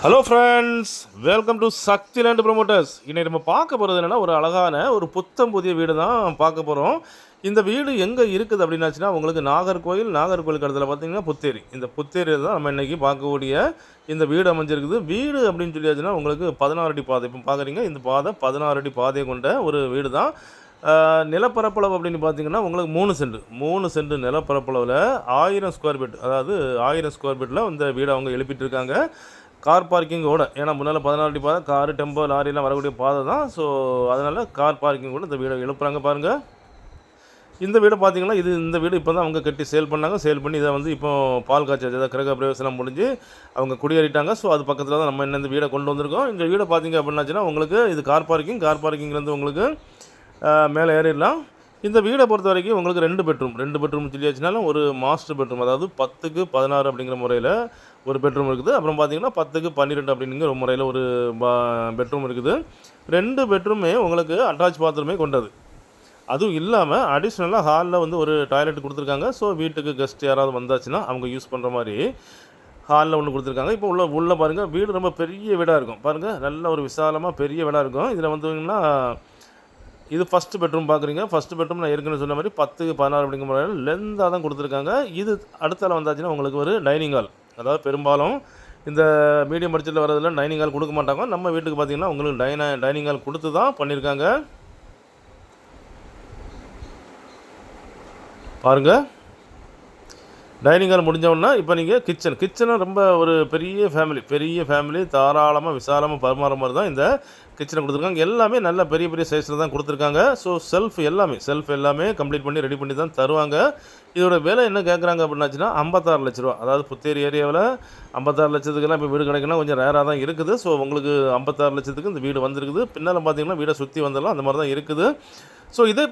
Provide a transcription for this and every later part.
Hello friends, welcome to Shakti land promoters. இன்னைக்கு நம்ம பார்க்க போகிறது என்னென்னா, ஒரு அழகான ஒரு புத்தம் புதிய வீடு தான் பார்க்க போகிறோம். இந்த வீடு எங்கே இருக்குது அப்படின்னாச்சுன்னா, உங்களுக்கு நாகர்கோயிலுக்கு இடத்துல பார்த்தீங்கன்னா புத்தேரி. இந்த புத்தேரியில் தான் நம்ம இன்றைக்கி பார்க்கக்கூடிய இந்த வீடு அமைஞ்சிருக்குது. வீடு அப்படின்னு சொல்லியாச்சுன்னா உங்களுக்கு 16 அடி பாதை. இப்போ பார்க்குறீங்க, இந்த பாதை 16 அடி பாதையை கொண்ட ஒரு வீடு தான். நிலப்பரப்பளவு அப்படின்னு பார்த்தீங்கன்னா உங்களுக்கு 3 சென்ட் நிலப்பரப்பளவில் 1000 ஸ்கொயர் ஃபீட், அதாவது 1000 ஸ்கொயர் ஃபீட்டில் இந்த வீடை அவங்க எழுப்பிட்டு இருக்காங்க. கார் பார்க்கிங்கோட. ஏன்னா முன்னால் 16 அடி பாதை, காரு, டெம்போ, லாரிலாம் வரக்கூடிய பாதை தான். ஸோ அதனால் கார் பார்க்கிங்கோட இந்த வீடை எழுப்புறாங்க பாருங்கள். இந்த வீடை பார்த்தீங்கன்னா, இந்த வீடு இப்போ தான் அவங்க கட்டி சேல் பண்ணாங்க. சேல் பண்ணி இதை வந்து இப்போ பால் காய்ச்சி அதாவது கிரக பிரவேசனம் முடிஞ்சு அவங்க குடியேறிட்டாங்க. ஸோ அது பக்கத்தில் தான் நம்ம இந்த வீடை கொண்டு வந்திருக்கோம். இந்த வீடை பார்த்தீங்க அப்படின்னாச்சுன்னா உங்களுக்கு இது கார் பார்க்கிங்லேருந்து உங்களுக்கு மேலே ஏறிடலாம். இந்த வீடை பொறுத்த வரைக்கும் உங்களுக்கு 2 பெட்ரூம் சொல்லியாச்சுனாலும் ஒரு மாஸ்டர் பெட்ரூம், அதாவது 10க்கு 16 அப்படிங்கிற முறையில் ஒரு பெட்ரூம் இருக்குது. அப்புறம் பார்த்தீங்கன்னா 10க்கு 12 அப்படிங்கிற ஒரு முறையில் ஒரு பெட்ரூம் இருக்குது. 2 பெட்ரூமே உங்களுக்கு அட்டாச் பாத்ரூமே கொண்டது. அதுவும் இல்லாமல் அடிஷ்னலாக ஹாலில் வந்து ஒரு டாய்லெட் கொடுத்துருக்காங்க. ஸோ வீட்டுக்கு கெஸ்ட் யாராவது வந்தாச்சுன்னா அவங்க யூஸ் பண்ணுற மாதிரி ஹாலில் ஒன்று கொடுத்துருக்காங்க. இப்போ உள்ள பாருங்கள், வீடு ரொம்ப பெரிய வீடாக இருக்கும். பாருங்கள், நல்ல ஒரு விசாலமாக பெரிய வீடாக இருக்கும். இதில் வந்தீங்கன்னா இது ஃபஸ்ட்டு பெட்ரூம் பார்க்குறீங்க. ஃபஸ்ட்டு பெட்ரூம் நான் ஏற்கனவே சொன்ன மாதிரி 10க்கு 16 அப்படிங்கிற முறையில் லென்த்தாக தான் கொடுத்துருக்காங்க. இது அடுத்தால வந்தாச்சுன்னா உங்களுக்கு ஒரு டைனிங் ஹால். அதாவது பெரும்பாலும் இந்த மீடியம் பட்ஜெட்டில் வரதில் டைனிங் ஹால் கொடுக்க மாட்டாங்க. நம்ம வீட்டுக்கு பார்த்திங்கன்னா உங்களுக்கு டைனிங் ஹால் கொடுத்து தான் பண்ணியிருக்காங்க. பாருங்கள், டைனிங் ஹால் முடிஞ்சோன்னா இப்போ நீங்கள் கிச்சனும் ரொம்ப ஒரு பெரிய ஃபேமிலி தாராளமாக விசாலமாக பரிமாற மாதிரி தான் இந்த கிச்சனை கொடுத்துருக்காங்க. எல்லாமே நல்ல பெரிய சைஸில் தான் கொடுத்துருக்காங்க. ஸோ செல்ஃப் எல்லாமே கம்ப்ளீட் பண்ணி ரெடி பண்ணி தான் தருவாங்க. இதோட விலை என்ன கேட்குறாங்க அப்படின்னாச்சுன்னா 56 லட்ச ரூபா. அதாவது புத்தேரி ஏரியாவில் 56 லட்சத்துக்கெல்லாம் இப்போ வீடு கிடைக்குன்னா கொஞ்சம் ரேராக தான் இருக்குது. ஸோ உங்களுக்கு 56 லட்சத்துக்கு இந்த வீடு வந்திருக்குது. பின்னால் பார்த்தீங்கன்னா வீடை சுற்றி வந்துடலாம், அந்த மாதிரி தான் இருக்குது. ஸோ இதே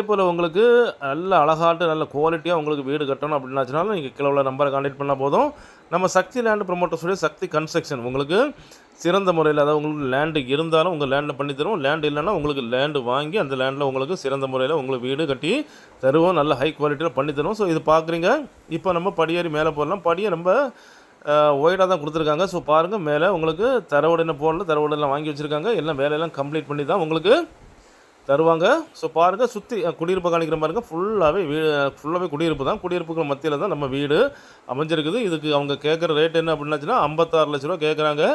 போல் உங்களுக்கு நல்ல அழகாட்டு நல்ல குவாலிட்டியாக உங்களுக்கு வீடு கட்டணும் அப்படின்னாச்சுனாலும் நீங்கள் கீழே உள்ள நம்பரை கான்டாக்ட் பண்ணால் போதும். நம்ம சக்தி லேண்ட் ப்ரொமோட்டர்ஸுடைய சக்தி கன்ஸ்ட்ரக்ஷன் உங்களுக்கு சிறந்த முறையில், அதாவது உங்களுக்கு லேண்டு இருந்தாலும் உங்கள் லேண்டில் பண்ணி தருவோம். லேண்டு இல்லைன்னா உங்களுக்கு லேண்டு வாங்கி அந்த லேண்டில் உங்களுக்கு சிறந்த முறையில் உங்களுக்கு வீடு கட்டி தருவோம். நல்ல ஹை குவாலிட்டியில் பண்ணி தருவோம். ஸோ இது பார்க்குறீங்க, இப்போ நம்ம படியேறி மேலே போடலாம். படியை நம்ம ஒய்டாக தான் கொடுத்துருக்காங்க. ஸோ பாருங்கள், மேலே உங்களுக்கு தரவுடனே தரவுடனெலாம் வாங்கி வச்சுருக்காங்க. எல்லாம் வேலையெல்லாம் கம்ப்ளீட் பண்ணி தான் உங்களுக்கு தருவாங்க. ஸோ பாருங்கள், சுற்றி குடியிருப்பு காணிக்கிற பாருங்கள். ஃபுல்லாகவே குடியிருப்பு தான். குடியிருப்புகள் மத்தியில் தான் நம்ம வீடு அமைஞ்சிருக்குது. இதுக்கு அவங்க கேட்குற ரேட் என்ன அப்படின்னாச்சுன்னா 56 லட்ச ரூபா கேட்குறாங்க.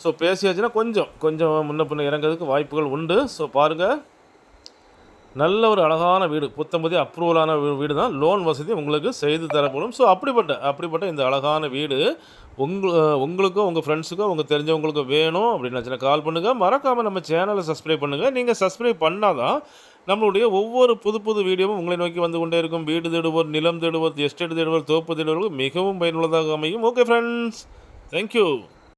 ஸோ பேசியாச்சுன்னா கொஞ்சம் முன்ன பின்ன இறங்கிறதுக்கு வாய்ப்புகள் உண்டு. ஸோ பாருங்கள், நல்ல ஒரு அழகான வீடு, புத்தம்பதி அப்ரூவலான வீடு தான். லோன் வசதி உங்களுக்கு செய்து தரப்படும். ஸோ அப்படிப்பட்ட இந்த அழகான வீடு உங்களுக்கோ உங்கள் ஃப்ரெண்ட்ஸுக்கோ உங்கள் தெரிஞ்சவங்களுக்கோ வேணும் அப்படின்னாச்சுன்னா கால் பண்ணுங்கள். மறக்காமல் நம்ம சேனலை சப்ஸ்கிரைப் பண்ணுங்கள். நீங்கள் சப்ஸ்கிரைப் பண்ணால் தான் நம்மளுடைய ஒவ்வொரு புது வீடியோவும் உங்களை நோக்கி வந்து கொண்டே இருக்கும். வீடு தேடுவோர், நிலம் தேடுவோர், எஸ்டேட் தேடுவோர், தோப்பு தேடுவோர் மிகவும் பயனுள்ளதாக அமையும். Okay friends, thank you.